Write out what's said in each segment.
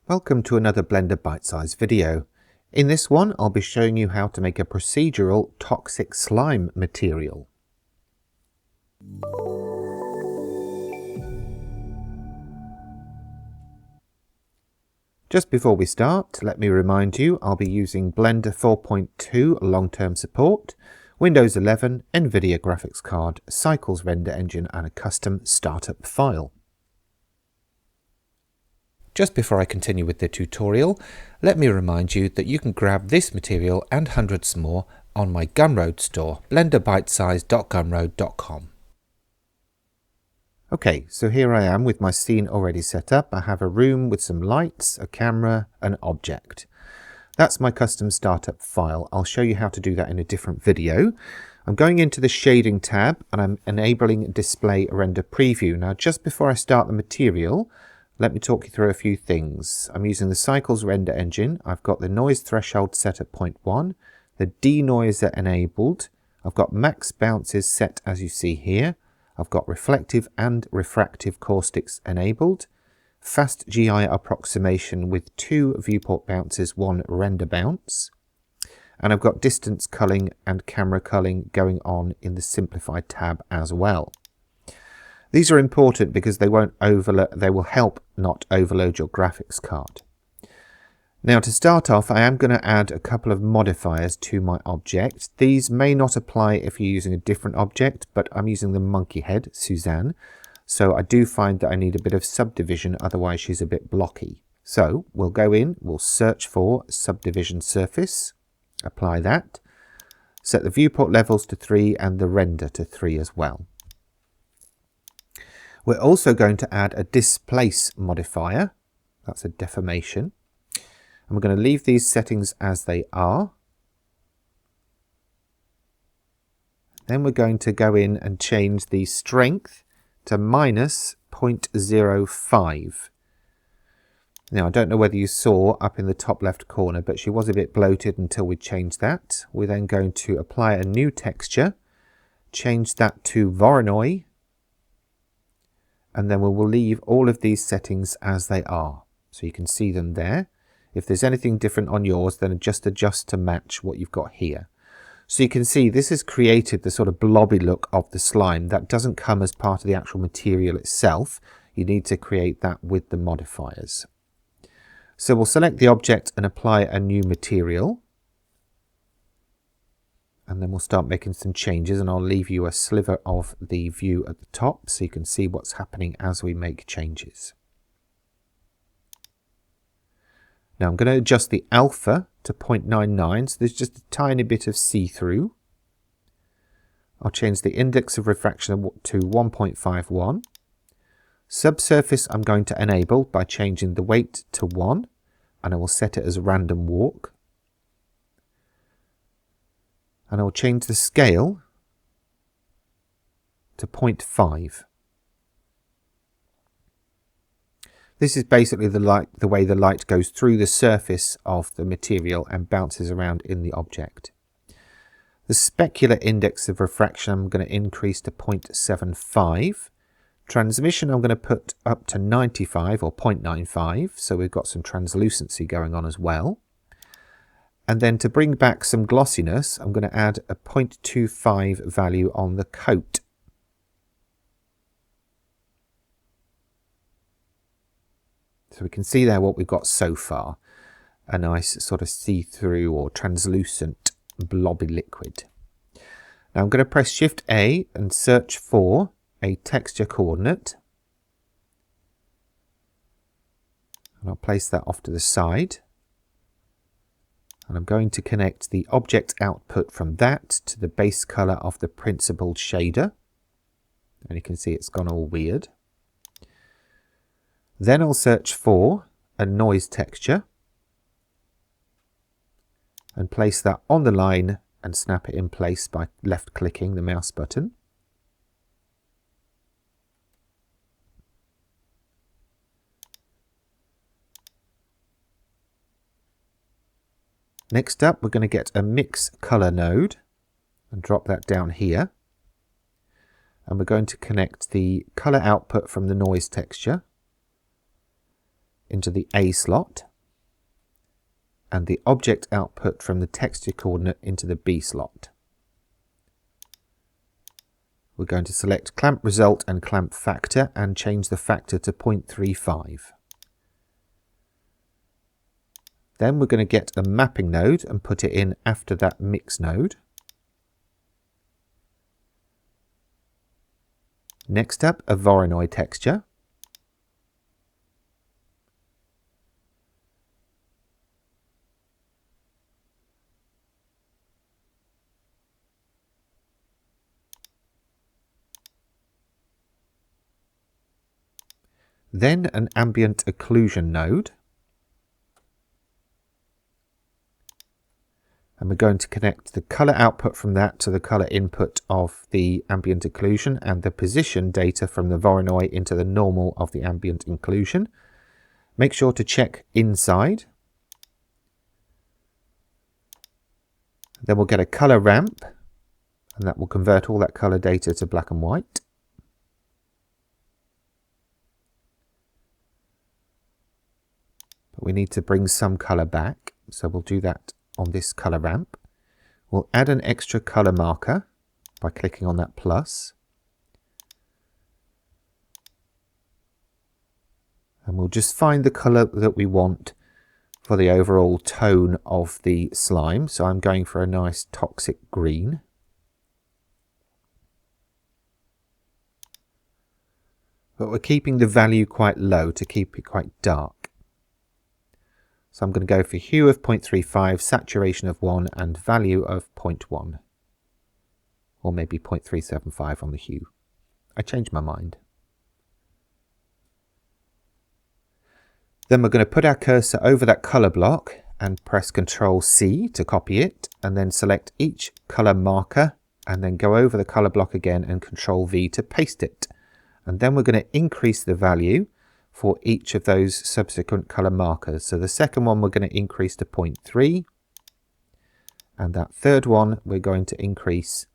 Welcome to another Blender bite-sized video. In this one, I'll be showing you how to make a procedural toxic slime material. Just before we start, let me remind you I'll be using Blender 4.2 long-term support, Windows 11, NVIDIA graphics card, Cycles render engine and a custom startup file. Just before I continue with the tutorial, let me remind you that you can grab this material and hundreds more on my Gumroad store, blenderbitesize.gumroad.com. Okay, so here I am with my scene already set up. I have a room with some lights, a camera, an object. That's my custom startup file. I'll show you how to do that in a different video. I'm going into the shading tab and I'm enabling display render preview. Now, just before I start the material, let me talk you through a few things. I'm using the Cycles render engine. I've got the noise threshold set at 0.1, the denoiser enabled. I've got max bounces set as you see here. I've got reflective and refractive caustics enabled. Fast GI approximation with 2 viewport bounces, 1 render bounce. And I've got distance culling and camera culling going on in the simplified tab as well. These are important because they will help not overload your graphics card. Now, to start off, I am going to add a couple of modifiers to my object. These may not apply if you're using a different object, but I'm using the monkey head, Suzanne. So I do find that I need a bit of subdivision, otherwise she's a bit blocky. So we'll go in, we'll search for subdivision surface, apply that, set the viewport levels to 3 and the render to 3 as well. We're also going to add a displace modifier. That's a deformation. And we're going to leave these settings as they are. Then we're going to go in and change the strength to minus 0.05. Now, I don't know whether you saw up in the top left corner, but she was a bit bloated until we changed that. We're then going to apply a new texture, change that to Voronoi, and then we will leave all of these settings as they are. So you can see them there. If there's anything different on yours, then just adjust to match what you've got here. So you can see this has created the sort of blobby look of the slime. That doesn't come as part of the actual material itself. You need to create that with the modifiers. So we'll select the object and apply a new material. And then we'll start making some changes, and I'll leave you a sliver of the view at the top so you can see what's happening as we make changes. Now I'm going to adjust the alpha to 0.99, so there's just a tiny bit of see-through. I'll change the index of refraction to 1.51. Subsurface I'm going to enable by changing the weight to 1, and I will set it as random walk. And I'll change the scale to 0.5. This is basically the way the light goes through the surface of the material and bounces around in the object. The specular index of refraction I'm going to increase to 0.75. Transmission I'm going to put up to 95 or 0.95, so we've got some translucency going on as well. And then to bring back some glossiness, I'm going to add a 0.25 value on the coat. So we can see there what we've got so far. A nice sort of see-through or translucent blobby liquid. Now I'm going to press Shift A and search for a texture coordinate. And I'll place that off to the side. And I'm going to connect the object output from that to the base color of the principled shader. And you can see it's gone all weird. Then I'll search for a noise texture and place that on the line and snap it in place by left clicking the mouse button. Next up, we're going to get a mix color node and drop that down here. And we're going to connect the color output from the noise texture into the A slot, and the object output from the texture coordinate into the B slot. We're going to select clamp result and clamp factor and change the factor to 0.35. Then we're going to get a mapping node and put it in after that mix node. Next up, a Voronoi texture. Then an ambient occlusion node. And we're going to connect the color output from that to the color input of the ambient occlusion and the position data from the Voronoi into the normal of the ambient occlusion. Make sure to check inside. Then we'll get a color ramp, and that will convert all that color data to black and white. But we need to bring some color back, so we'll do that on this color ramp. We'll add an extra color marker by clicking on that plus. And we'll just find the color that we want for the overall tone of the slime. So I'm going for a nice toxic green. But we're keeping the value quite low to keep it quite dark. So I'm going to go for hue of 0.35, saturation of 1 and value of 0.1. Or maybe 0.375 on the hue. I changed my mind. Then we're going to put our cursor over that colour block and press Ctrl C to copy it, and then select each colour marker and then go over the colour block again and Ctrl V to paste it. And then we're going to increase the value for each of those subsequent colour markers. So the second one we're going to increase to 0.3, and that third one we're going to increase,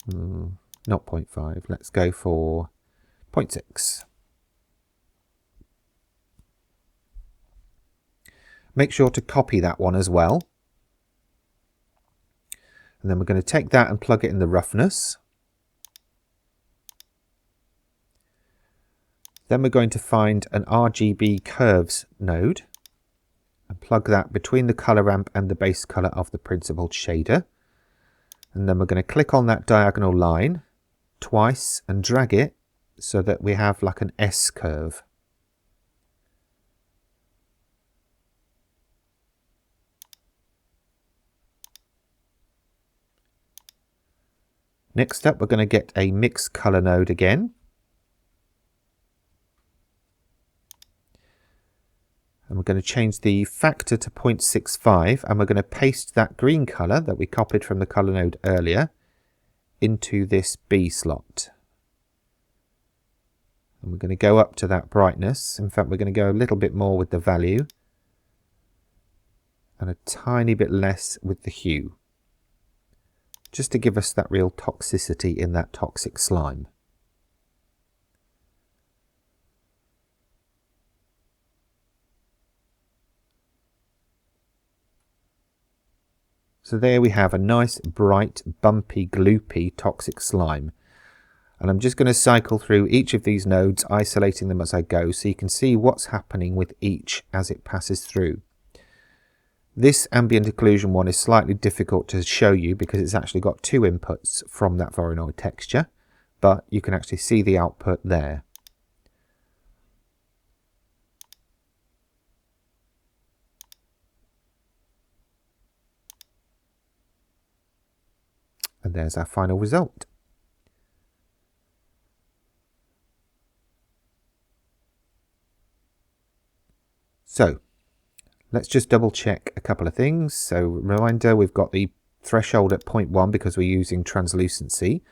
not 0.5, let's go for 0.6. Make sure to copy that one as well. And then we're going to take that and plug it in the roughness. Then we're going to find an RGB curves node and plug that between the color ramp and the base color of the principled shader. And then we're going to click on that diagonal line twice and drag it so that we have like an S curve. Next up, we're going to get a mix color node again. And we're going to change the factor to 0.65, and we're going to paste that green color that we copied from the color node earlier into this B slot. And we're going to go up to that brightness. In fact, we're going to go a little bit more with the value and a tiny bit less with the hue, just to give us that real toxicity in that toxic slime. So there we have a nice, bright, bumpy, gloopy, toxic slime. And I'm just going to cycle through each of these nodes, isolating them as I go, so you can see what's happening with each as it passes through. This ambient occlusion one is slightly difficult to show you because it's actually got two inputs from that Voronoi texture, but you can actually see the output there. And there's our final result. So let's just double check a couple of things. So reminder, we've got the threshold at 0.1 because we're using translucency.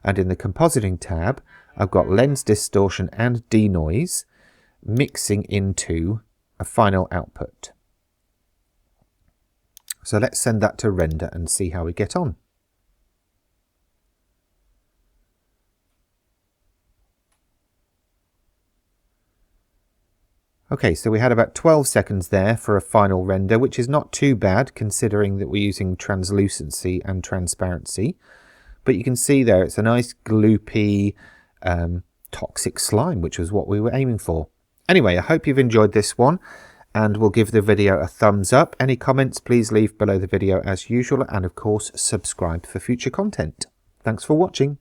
And in the compositing tab, I've got lens distortion and denoise mixing into a final output. So let's send that to render and see how we get on. Okay, so we had about 12 seconds there for a final render, which is not too bad considering that we're using translucency and transparency. But you can see there it's a nice gloopy toxic slime, which was what we were aiming for. Anyway, I hope you've enjoyed this one, and we'll give the video a thumbs up. Any comments, please leave below the video as usual, and of course subscribe for future content. Thanks for watching.